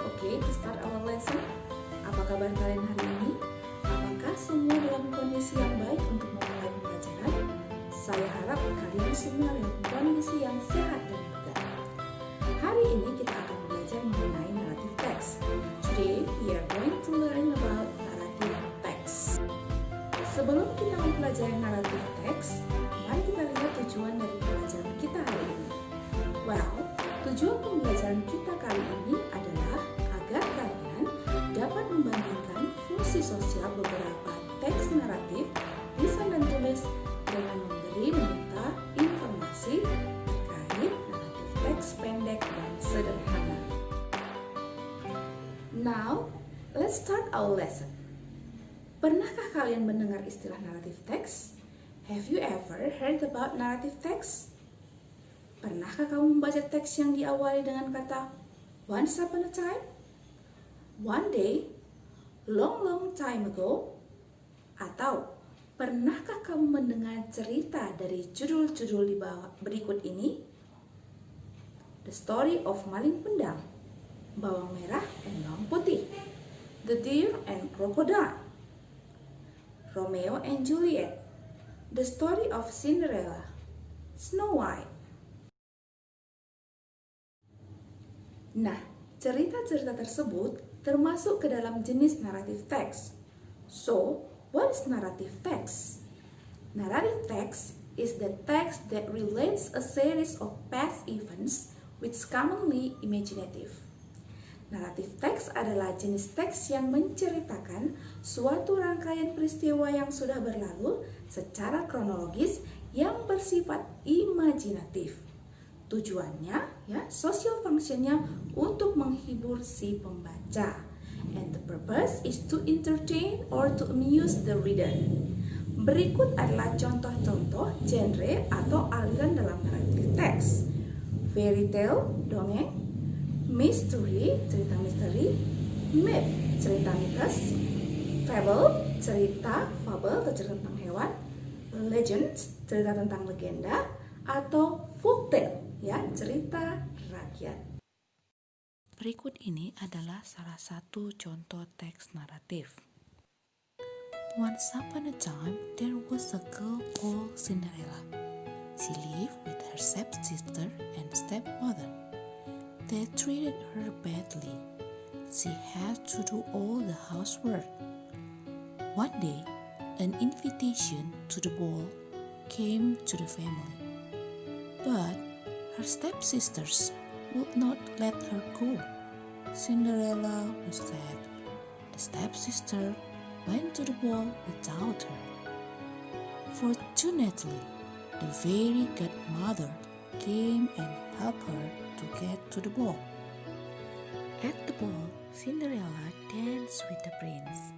Okay, to start our lesson. Apa kabar kalian hari ini? Apakah semua dalam kondisi yang baik untuk memulai pembelajaran? Saya harap kalian semua dalam kondisi yang sehat dan bugar. Hari ini kita akan belajar mengenai narrative text. Today, we are going to learn about narrative text. Sebelum kita mempelajari narrative text, mari kita lihat tujuan dari pelajaran kita hari ini. Well, tujuan pembelajaran kita kali ini adalah agar kalian dapat membandingkan fungsi sosial beberapa teks naratif, lisan dan tulis dengan memberi meminta informasi terkait naratif teks pendek dan sederhana. Now, let's start our lesson. Pernahkah kalian mendengar istilah narrative text? Have you ever heard about narrative text? Pernahkah kamu membaca teks yang diawali dengan kata once upon a time, one day, long time ago? Atau pernahkah kamu mendengar cerita dari judul-judul di bawah berikut ini? The Story of Maling Pendam, Bawang Merah dan Bawang Putih, The Deer and Crocodile, Romeo and Juliet, The Story of Cinderella, Snow White. Nah, cerita-cerita tersebut termasuk ke dalam jenis narrative text. So, what is narrative text? Narrative text is the text that relates a series of past events which commonly imaginative. Narrative text adalah jenis teks yang menceritakan suatu rangkaian peristiwa yang sudah berlalu secara kronologis yang bersifat imajinatif. Tujuannya, social functionnya untuk menghibur si pembaca. And the purpose is to entertain or to amuse the reader. Berikut adalah contoh-contoh genre atau aliran dalam narrative text. Fairy tale, dongeng. Mystery, cerita misteri. Myth, cerita mitos. Fable, cerita fabel atau cerita tentang hewan. Legend, cerita tentang legenda. Atau folktale, cerita rakyat. Berikut ini adalah salah satu contoh teks naratif. Once upon a time, there was a girl called Cinderella. She lived with her stepsister and stepmother. They treated her badly. She had to do all the housework. One day, an invitation to the ball came to the family. But her stepsisters would not let her go. Cinderella was sad. The stepsister went to the ball without her. Fortunately, the fairy godmother came and helped her to get to the ball. At the ball, Cinderella danced with the prince.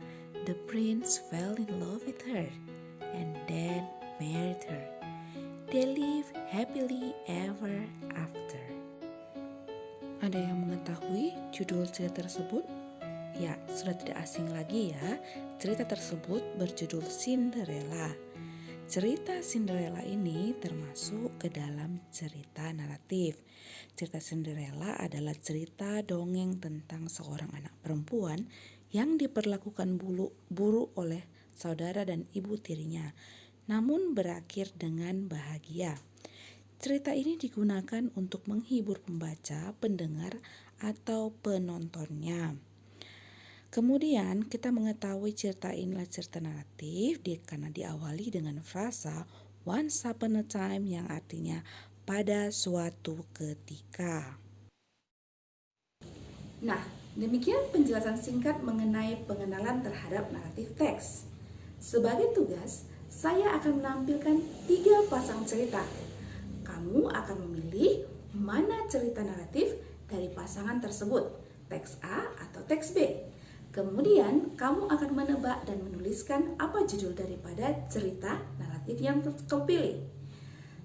The prince fell in love with her and then married her. They live happily ever after. Ada yang mengetahui judul cerita tersebut? Ya, sudah tidak asing lagi ya. Cerita tersebut berjudul Cinderella. Cerita Cinderella ini termasuk ke dalam cerita naratif. Cerita Cinderella adalah cerita dongeng tentang seorang anak perempuan yang diperlakukan buruk oleh saudara dan ibu tirinya, namun berakhir dengan bahagia. Cerita ini digunakan untuk menghibur pembaca, pendengar, atau penontonnya. Kemudian kita mengetahui cerita inilah cerita naratif karena diawali dengan frasa once upon a time yang artinya pada suatu ketika. Nah, demikian penjelasan singkat mengenai pengenalan terhadap naratif teks. Sebagai tugas, saya akan menampilkan 3 pasang cerita. Kamu akan memilih mana cerita naratif dari pasangan tersebut, teks A atau teks B. Kemudian, kamu akan menebak dan menuliskan apa judul daripada cerita naratif yang kamu pilih.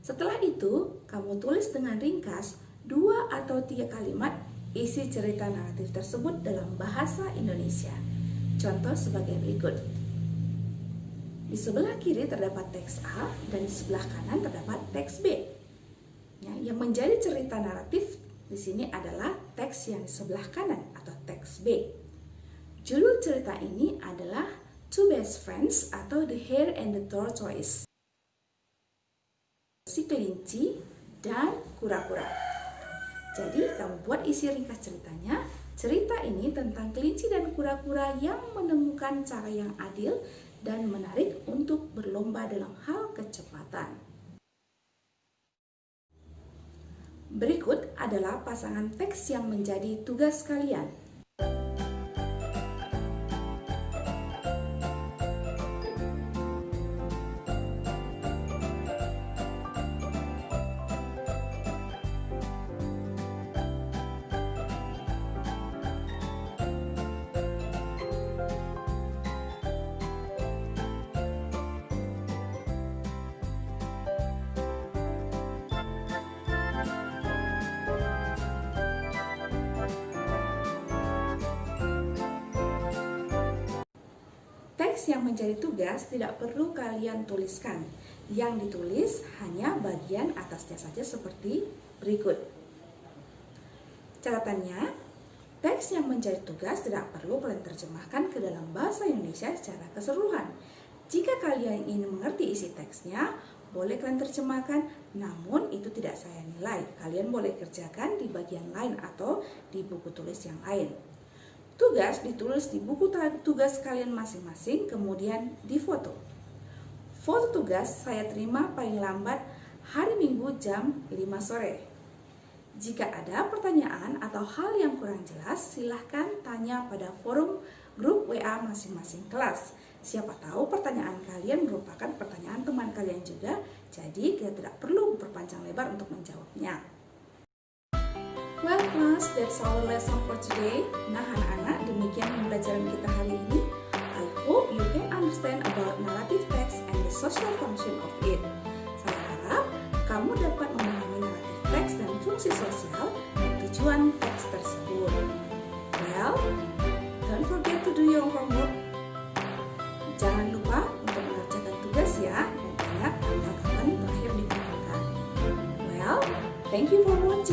Setelah itu, kamu tulis dengan ringkas 2 atau 3 kalimat isi cerita naratif tersebut dalam bahasa Indonesia. Contoh sebagai berikut. Di sebelah kiri terdapat teks A dan di sebelah kanan terdapat teks B. Yang menjadi cerita naratif Di sini adalah teks yang di sebelah kanan atau teks B. Judul cerita ini adalah Two Best Friends atau The Hare and the Tortoise. Si kelinci dan kura-kura. Jadi kamu buat isi ringkas ceritanya. Cerita ini tentang kelinci dan kura-kura yang menemukan cara yang adil dan menarik untuk berlomba dalam hal kecepatan. Berikut adalah pasangan teks yang menjadi tugas kalian. Teks yang menjadi tugas tidak perlu kalian tuliskan. Yang ditulis hanya bagian atasnya saja seperti berikut. Catatannya, teks yang menjadi tugas tidak perlu kalian terjemahkan ke dalam bahasa Indonesia secara keseluruhan. Jika kalian ingin mengerti isi teksnya, boleh kalian terjemahkan, namun itu tidak saya nilai. Kalian boleh kerjakan di bagian lain atau di buku tulis yang lain. Tugas ditulis di buku tugas kalian masing-masing, kemudian difoto. Foto tugas saya terima paling lambat hari Minggu jam 5 sore. Jika ada pertanyaan atau hal yang kurang jelas, silahkan tanya pada forum grup WA masing-masing kelas. Siapa tahu pertanyaan kalian merupakan pertanyaan teman kalian juga, jadi kita tidak perlu berpanjang lebar untuk menjawabnya. Well class, that's our lesson for today. Nah anak-anak, demikian pembelajaran kita hari ini. I hope you can understand about narrative text and the social function of it. Saya harap kamu dapat memahami narrative text dan fungsi sosial dan tujuan teks tersebut. Well, don't forget to do your homework. Jangan lupa untuk mengerjakan tugas ya, dan ingat tanggal kapan terakhir dikumpulkan. Well, thank you for watching.